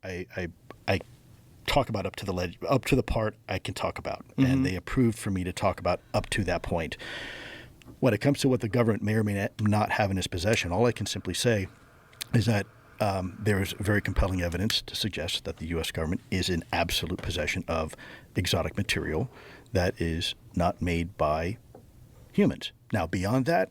I talk about up to the part I can talk about, and they approved for me to talk about up to that point. When it comes to what the government may or may not have in its possession, all I can simply say is that there is very compelling evidence to suggest that the U.S. government is in absolute possession of exotic material that is not made by humans. Now, beyond that,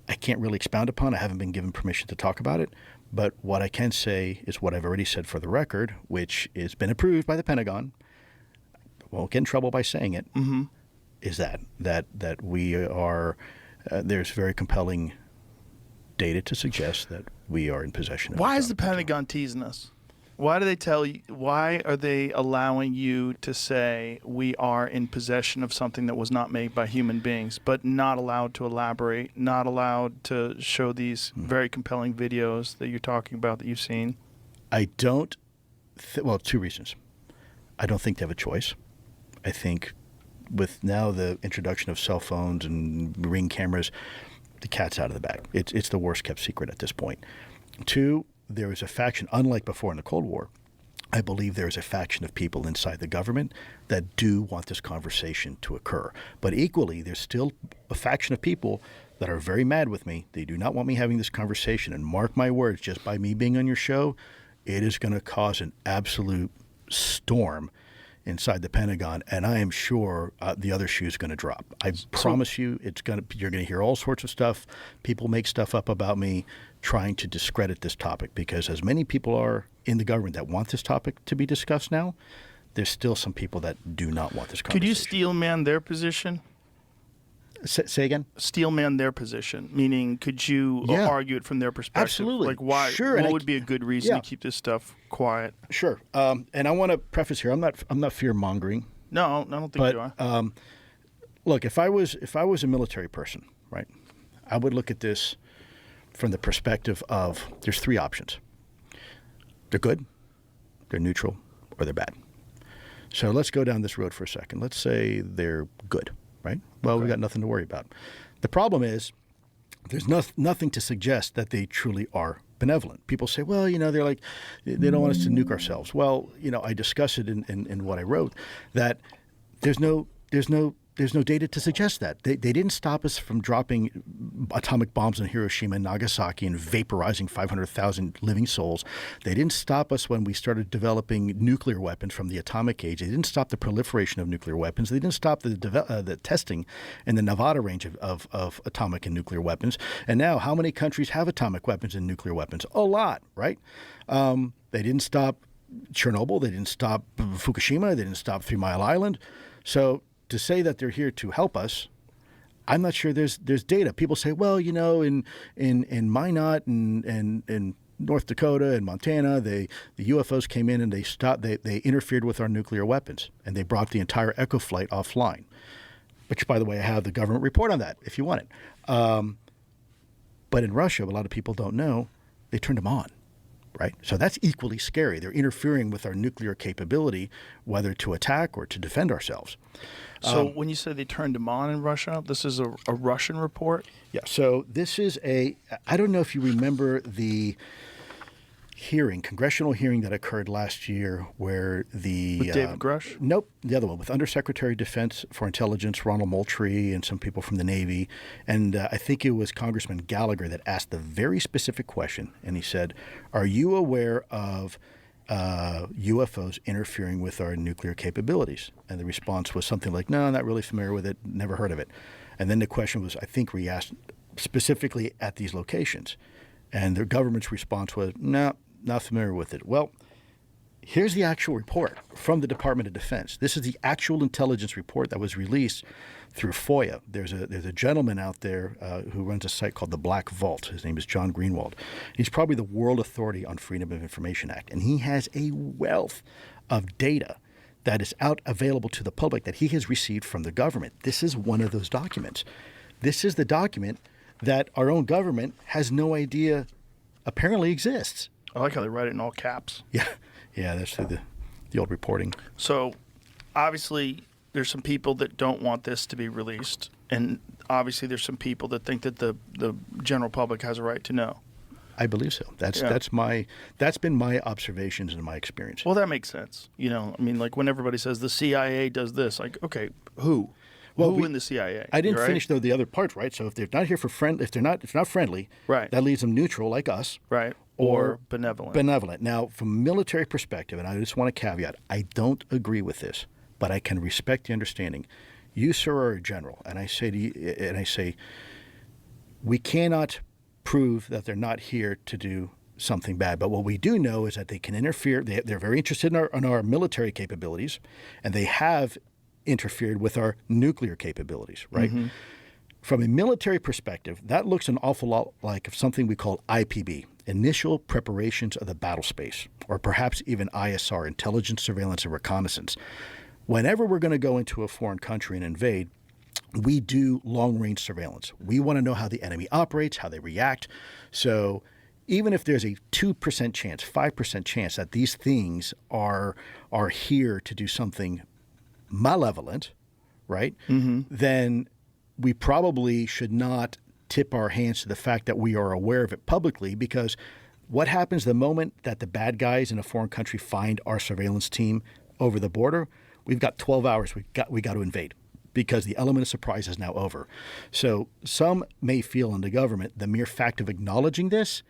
I can't really expound upon. I haven't been given permission to talk about it. But what I can say is what I've already said for the record, which has been approved by the Pentagon. I won't get in trouble by saying it. Is that we are there's very compelling data to suggest that we are in possession of. Why is the Pentagon teasing us? Why do they tell you? Why are they allowing you to say we are in possession of something that was not made by human beings, but not allowed to elaborate, not allowed to show these very compelling videos that you're talking about that you've seen? I don't. Well, two reasons. I don't think they have a choice. I think with now the introduction of cell phones and Ring cameras, the cat's out of the bag. It's the worst kept secret at this point. Two, there is a faction, unlike before in the Cold War, I believe there is a faction of people inside the government that do want this conversation to occur. But equally, there's still a faction of people that are very mad with me. They do not want me having this conversation. And mark my words, just by me being on your show, it is going to cause an absolute storm inside the Pentagon, and I am sure the other shoe is going to drop. I promise you, you're going to hear all sorts of stuff. People make stuff up about me trying to discredit this topic, because as many people are in the government that want this topic to be discussed now, there's still some people that do not want this conversation. Could you steel man their position? Say again? Steel man their position, meaning could you argue it from their perspective? Absolutely. Like why? Sure. What would be a good reason to keep this stuff quiet? Sure. And I want to preface here, I'm not fear mongering. No, I don't think you are. Look, if I was a military person, right, I would look at this from the perspective of there's three options. They're good, they're neutral, or they're bad. So let's go down this road for a second. Let's say they're good. Right? Well, we got nothing to worry about. The problem is there's nothing to suggest that they truly are benevolent. People say, well, they're like, they don't want us to nuke ourselves. Well, I discuss it in what I wrote, that there's no data to suggest that. They didn't stop us from dropping atomic bombs on Hiroshima and Nagasaki and vaporizing 500,000 living souls. They didn't stop us when we started developing nuclear weapons from the atomic age. They didn't stop the proliferation of nuclear weapons. They didn't stop the testing in the Nevada range of atomic and nuclear weapons. And now, how many countries have atomic weapons and nuclear weapons? A lot, right? They didn't stop Chernobyl. They didn't stop Fukushima. They didn't stop 3 Mile Island. So to say that they're here to help us, I'm not sure there's data. People say, well, in Minot and North Dakota and Montana, the UFOs came in and they interfered with our nuclear weapons, and they brought the entire Echo flight offline. Which, by the way, I have the government report on that if you want it. But in Russia, a lot of people don't know, they turned them on. Right? So that's equally scary. They're interfering with our nuclear capability, whether to attack or to defend ourselves. So when you say they turned them on in Russia, this is a Russian report? Yeah. So this is I don't know if you remember the congressional hearing that occurred last year where with David Grush? Nope, the other one, with Undersecretary of Defense for Intelligence, Ronald Moultrie, and some people from the Navy. And I think it was Congressman Gallagher that asked the very specific question. And he said, are you aware of UFOs interfering with our nuclear capabilities? And the response was something like, no, not really familiar with it, never heard of it. And then the question was, I think, re-asked specifically at these locations. And the government's response was, no, not familiar with it. Well, here's the actual report from the Department of Defense. This is the actual intelligence report that was released through FOIA. There's a gentleman out there who runs a site called the Black Vault. His name is John Greenwald. He's probably the world authority on Freedom of Information Act, and he has a wealth of data that is available to the public that he has received from the government. This is one of those documents. This is the document that our own government has no idea apparently exists. I like how they write it in all caps. Yeah, that's the old reporting. So, obviously, there's some people that don't want this to be released, and obviously there's some people that think that the general public has a right to know. I believe so. That's been my observations and my experience. Well, that makes sense. You know, I mean, like when everybody says the CIA does this, like, okay, who? Who in the CIA? I didn't right? finish though the other parts, right? So if they're not here for if they're not friendly, right, that leaves them neutral like us, right, or benevolent. Benevolent. Now, from a military perspective, and I just want to caveat, I don't agree with this, but I can respect the understanding. You, sir, are a general, and I say to you, we cannot prove that they're not here to do something bad. But what we do know is that they can interfere. They're very interested in our military capabilities, and they have interfered with our nuclear capabilities, right? Mm-hmm. From a military perspective, that looks an awful lot like something we call IPB, initial preparations of the battle space, or perhaps even ISR, intelligence, surveillance, and reconnaissance. Whenever we're going to go into a foreign country and invade, we do long-range surveillance. We want to know how the enemy operates, how they react. So even if there's a 2% chance, 5% chance that these things are here to do something malevolent, right? Mm-hmm. Then we probably should not tip our hands to the fact that we are aware of it publicly, because what happens the moment that the bad guys in a foreign country find our surveillance team over the border? We've got 12 hours. We got to invade, because the element of surprise is now over. So some may feel in the government the mere fact of acknowledging this,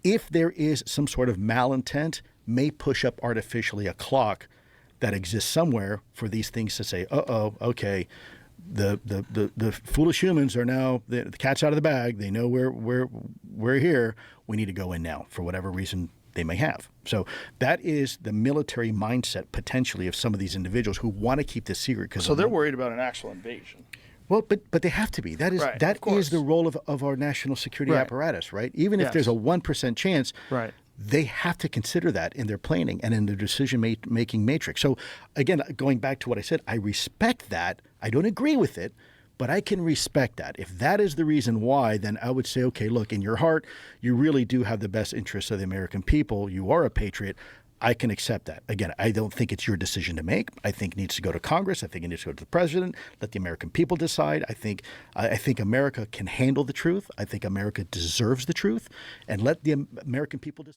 if there is some sort of malintent, may push up artificially a clock that exists somewhere for these things to say, okay, the foolish humans are now, the cat's out of the bag. They know we're here. We need to go in now for whatever reason they may have. So that is the military mindset potentially of some of these individuals who want to keep this secret. So they're worried about an actual invasion. Well, but they have to be. That is right, that is the role of our national security apparatus, right? Even if there's a 1% chance, right, they have to consider that in their planning and in their decision-making matrix. So, again, going back to what I said, I respect that. I don't agree with it, but I can respect that. If that is the reason why, then I would say, okay, look, in your heart, you really do have the best interests of the American people. You are a patriot. I can accept that. Again, I don't think it's your decision to make. I think it needs to go to Congress. I think it needs to go to the president. Let the American people decide. I think America can handle the truth. I think America deserves the truth. And let the American people decide.